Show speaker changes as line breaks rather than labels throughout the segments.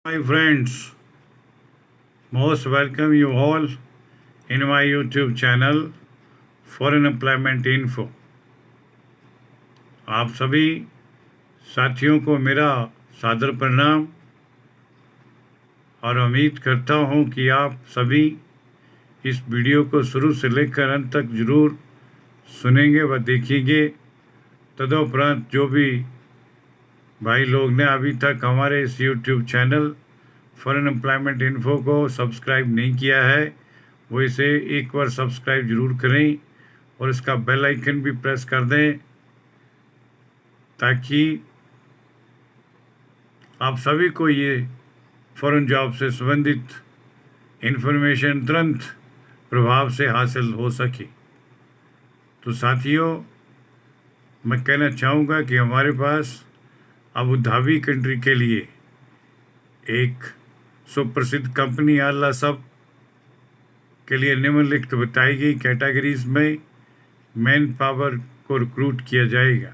Hi friends, most welcome you all in my YouTube channel Foreign Employment Info। आप सभी साथियों को मेरा सादर प्रणाम और उम्मीद करता हूं कि आप सभी इस वीडियो को शुरू से लेकर अंत तक ज़रूर सुनेंगे व देखेंगे। तदुपरांत जो भी भाई लोग ने अभी तक हमारे इस YouTube channel foreign employment info को सब्सक्राइब नहीं किया है वो इसे एक बार सब्सक्राइब ज़रूर करें और इसका बेल आइकन भी प्रेस कर दें ताकि आप सभी को ये फॉरेन जॉब से संबंधित इन्फॉर्मेशन तुरंत प्रभाव से हासिल हो सके। तो साथियों, मैं कहना चाहूँगा कि हमारे पास अबू धाबी कंट्री के लिए एक सुप्रसिद्ध कंपनी अल्लाह सब के लिए निम्नलिखित बताई गई कैटेगरीज में मैन पावर को रिक्रूट किया जाएगा,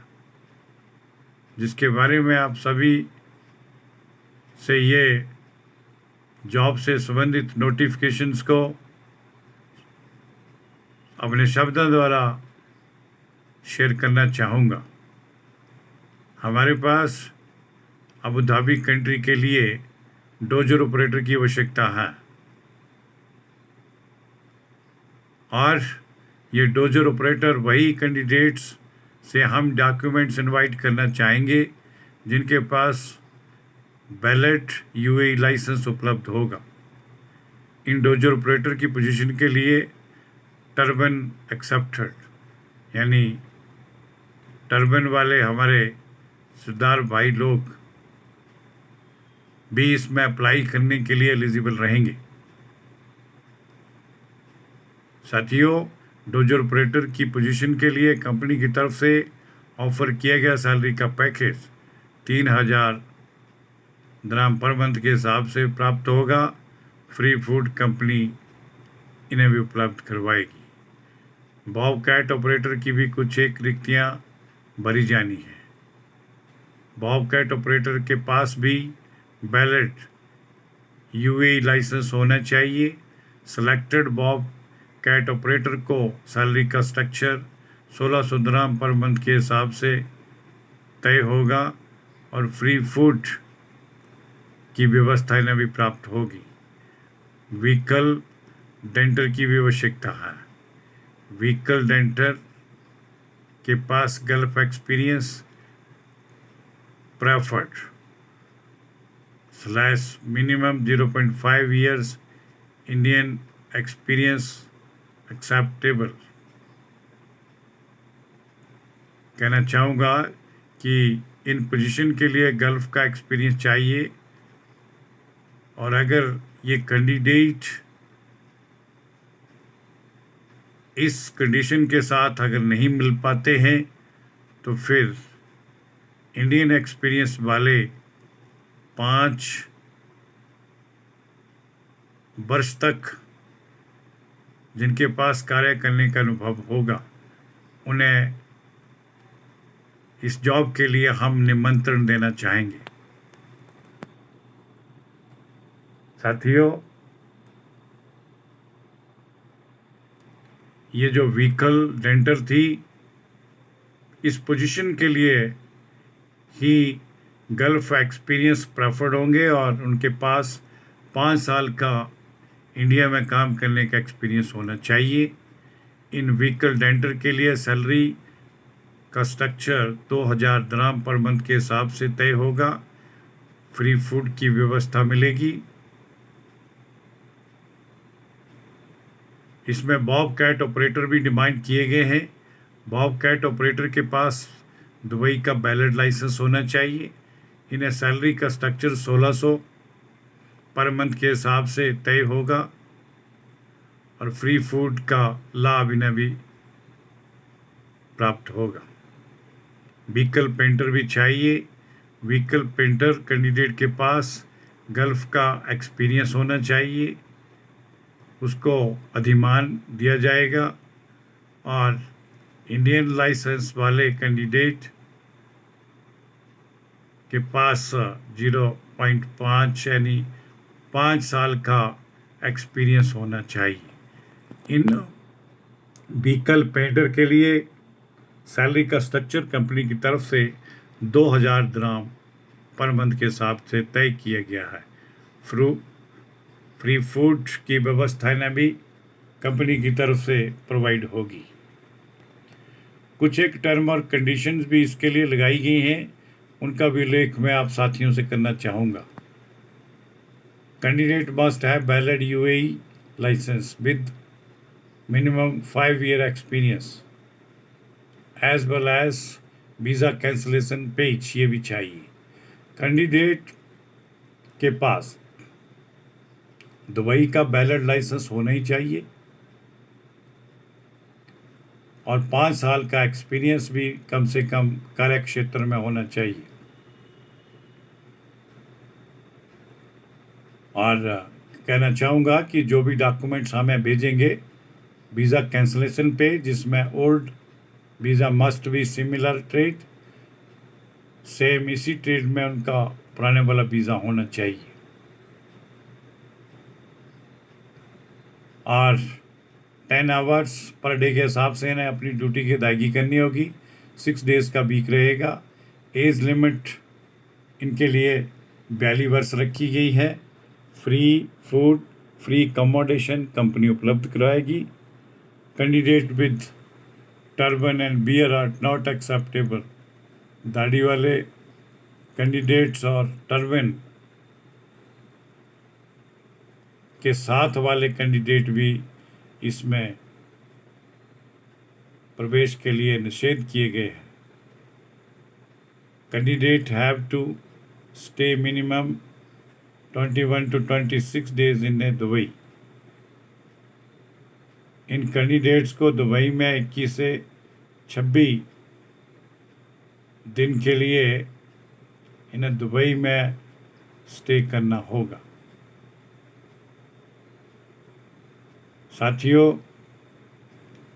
जिसके बारे में आप सभी से ये जॉब से संबंधित नोटिफिकेशंस को अपने शब्दों द्वारा शेयर करना चाहूँगा। हमारे पास अबू धाबी कंट्री के लिए डोजर ऑपरेटर की आवश्यकता है और ये डोजर ऑपरेटर वही कैंडिडेट्स से हम डॉक्यूमेंट्स इनवाइट करना चाहेंगे जिनके पास वैलिड यूएई लाइसेंस उपलब्ध होगा। इन डोजर ऑपरेटर की पोजीशन के लिए टर्बन एक्सेप्टेड यानी टर्बन वाले हमारे सरदार भाई लोग भी इसमें अप्लाई करने के लिए एलिजिबल रहेंगे। साथियों, डोजर ऑपरेटर की पोजीशन के लिए कंपनी की तरफ से ऑफर किया गया सैलरी का पैकेज 3000 दिरहम पर मंथ के हिसाब से प्राप्त होगा। फ्री फूड कंपनी इन्हें भी उपलब्ध करवाएगी। बॉबकैट ऑपरेटर की भी कुछ एक रिक्तियाँ भरी जानी है। बॉबकैट ऑपरेटर के पास भी वैलिड यूएई लाइसेंस होना चाहिए। सेलेक्टेड बॉबकैट ऑपरेटर को सैलरी का स्ट्रक्चर 1600 दिरहम पर मंथ के हिसाब से तय होगा और फ्री फूड की व्यवस्था इन्हें भी प्राप्त होगी। व्हीकल डेंटर की भी आवश्यकता है। व्हीकल डेंटर के पास gulf experience preferred minimum 0.5 years Indian experience acceptable. कहना चाहूँगा कि इन पोजीशन के लिए गल्फ का एक्सपीरियंस चाहिए और अगर ये कैंडिडेट इस कंडीशन के साथ अगर नहीं मिल पाते हैं तो फिर इंडियन एक्सपीरियंस वाले 5 वर्ष तक जिनके पास कार्य करने का अनुभव होगा उन्हें इस जॉब के लिए हम निमंत्रण देना चाहेंगे। साथियों, ये जो व्हीकल डेंटर थी इस पोजीशन के लिए ही गल्फ एक्सपीरियंस प्रेफर्ड होंगे और उनके पास 5 साल का इंडिया में काम करने का एक्सपीरियंस होना चाहिए। इन व्हीकल डेंटर के लिए सैलरी का स्ट्रक्चर 2000 दिरहम पर मंथ के हिसाब से तय होगा। फ्री फूड की व्यवस्था मिलेगी। इसमें बॉबकैट ऑपरेटर भी डिमांड किए गए हैं। बॉबकैट ऑपरेटर के पास दुबई का वैलिड लाइसेंस होना चाहिए। इन्हें सैलरी का स्ट्रक्चर 1600 पर मंथ के हिसाब से तय होगा और फ्री फूड का लाभ इन्हें भी प्राप्त होगा। व्हीकल पेंटर भी चाहिए। व्हीकल पेंटर कैंडिडेट के पास गल्फ का एक्सपीरियंस होना चाहिए, उसको अधिमान दिया जाएगा और इंडियन लाइसेंस वाले कैंडिडेट के पास 0.5 यानी 5 साल का एक्सपीरियंस होना चाहिए। इन व्हीकल पेंटर के लिए सैलरी का स्ट्रक्चर कंपनी की तरफ से 2000 दिरहम पर मंथ के हिसाब से तय किया गया है। फ्री फूड की व्यवस्था भी कंपनी की तरफ से प्रोवाइड होगी। कुछ एक टर्म और कंडीशंस भी इसके लिए लगाई गई हैं, उनका भी उल्लेख मैं आप साथियों से करना चाहूँगा। Candidate must have valid UAE license with minimum 5-year experience as well as visa cancellation page, ये भी चाहिए। कैंडिडेट के पास दुबई का वैलिड लाइसेंस होना ही चाहिए और 5 साल का एक्सपीरियंस भी कम से कम कार्य क्षेत्र में होना चाहिए। और कहना चाहूँगा कि जो भी डॉक्यूमेंट्स हमें भेजेंगे वीज़ा कैंसलेशन पे, जिसमें old visa must be similar trade, same इसी ट्रेड में उनका पुराने वाला वीज़ा होना चाहिए। और 10 आवर्स पर डे के हिसाब से इन्हें अपनी ड्यूटी की अदायगी करनी होगी। 6 डेज़ का वीक रहेगा। एज लिमिट इनके लिए 42 वर्ष रखी गई है। Free food, free accommodation company उपलब्ध कराएगी। Candidate with turban and beard are not acceptable. दाढ़ी वाले कैंडिडेट्स और टर्बन के साथ वाले कैंडिडेट भी इसमें प्रवेश के लिए निषेध किए गए हैं। Candidate have to stay minimum 21 to 26 days in Dubai. इन कैंडिडेट्स को दुबई में 21 से 26 दिन के लिए इन्हें दुबई में स्टे करना होगा। साथियों,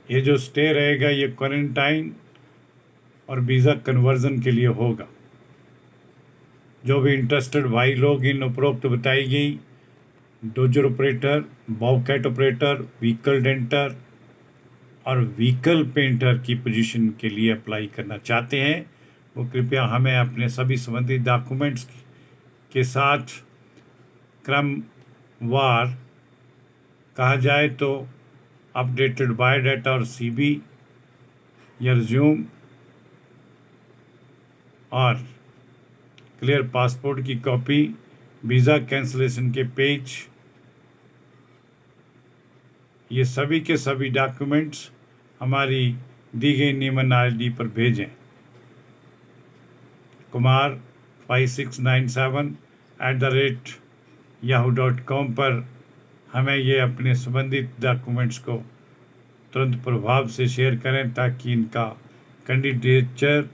ये जो स्टे रहेगा ये क्वारंटाइन और वीज़ा कन्वर्जन के लिए होगा। जो भी इंटरेस्टेड भाई लोग इन उपरोक्त बताई गई dozer operator, Bobcat operator, vehicle denter और व्हीकल पेंटर की पोजीशन के लिए अप्लाई करना चाहते हैं, वो कृपया हमें अपने सभी संबंधित डॉक्यूमेंट्स के साथ क्रमवार कहा जाए तो अपडेटेड बायोडाटा और सीवी या रिज्यूम और क्लियर पासपोर्ट की कॉपी, वीज़ा कैंसलेशन के पेज, ये सभी के सभी डॉक्यूमेंट्स हमारी दी गई नियमन ID पर भेजें। kumar5697@yahoo.com पर हमें ये अपने संबंधित डॉक्यूमेंट्स को तुरंत प्रभाव से शेयर करें ताकि इनका कैंडिडेचर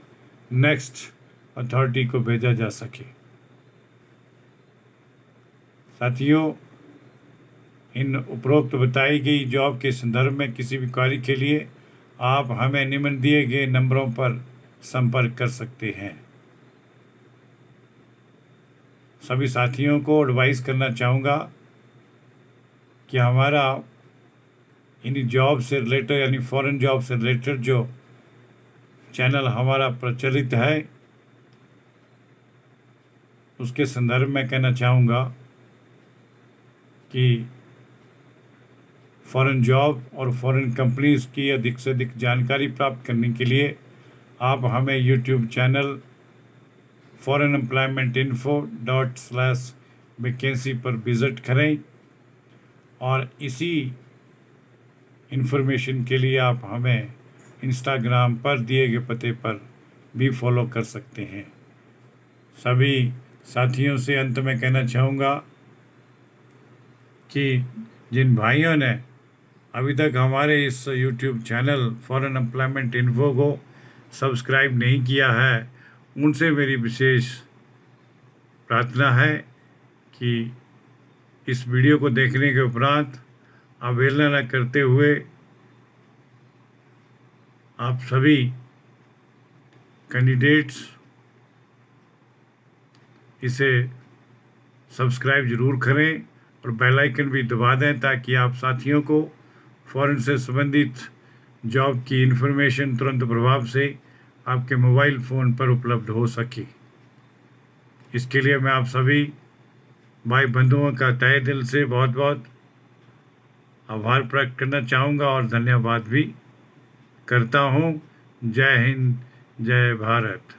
नेक्स्ट अथॉरिटी को भेजा जा सके। साथियों, इन उपरोक्त बताई गई जॉब के संदर्भ में किसी भी क्वेरी के लिए आप हमें निम्न दिए गए नंबरों पर संपर्क कर सकते हैं। सभी साथियों को एडवाइस करना चाहूँगा कि हमारा इन जॉब से रिलेटेड यानी फॉरेन जॉब से रिलेटेड जो चैनल हमारा प्रचलित है उसके संदर्भ में कहना चाहूँगा कि फॉरेन जॉब और फॉरेन कंपनीज़ की अधिक से अधिक जानकारी प्राप्त करने के लिए आप हमें यूट्यूब चैनल foreignemploymentinfo./वैकेंसी पर विज़िट करें और इसी इन्फॉर्मेशन के लिए आप हमें इंस्टाग्राम पर दिए गए पते पर भी फॉलो कर सकते हैं। सभी साथियों से अंत में कहना चाहूँगा कि जिन भाइयों ने अभी तक हमारे इस YouTube channel foreign employment info को सब्सक्राइब नहीं किया है, उनसे मेरी विशेष प्रार्थना है कि इस वीडियो को देखने के उपरांत अवहेलना न करते हुए आप सभी कैंडिडेट्स इसे सब्सक्राइब ज़रूर करें और बेल आइकन भी दबा दें ताकि आप साथियों को फ़ॉरेन से संबंधित जॉब की इन्फॉर्मेशन तुरंत प्रभाव से आपके मोबाइल फ़ोन पर उपलब्ध हो सके। इसके लिए मैं आप सभी भाई बंधुओं का तहे दिल से बहुत बहुत आभार प्रकट करना चाहूँगा और धन्यवाद भी करता हूँ। जय हिंद, जय भारत।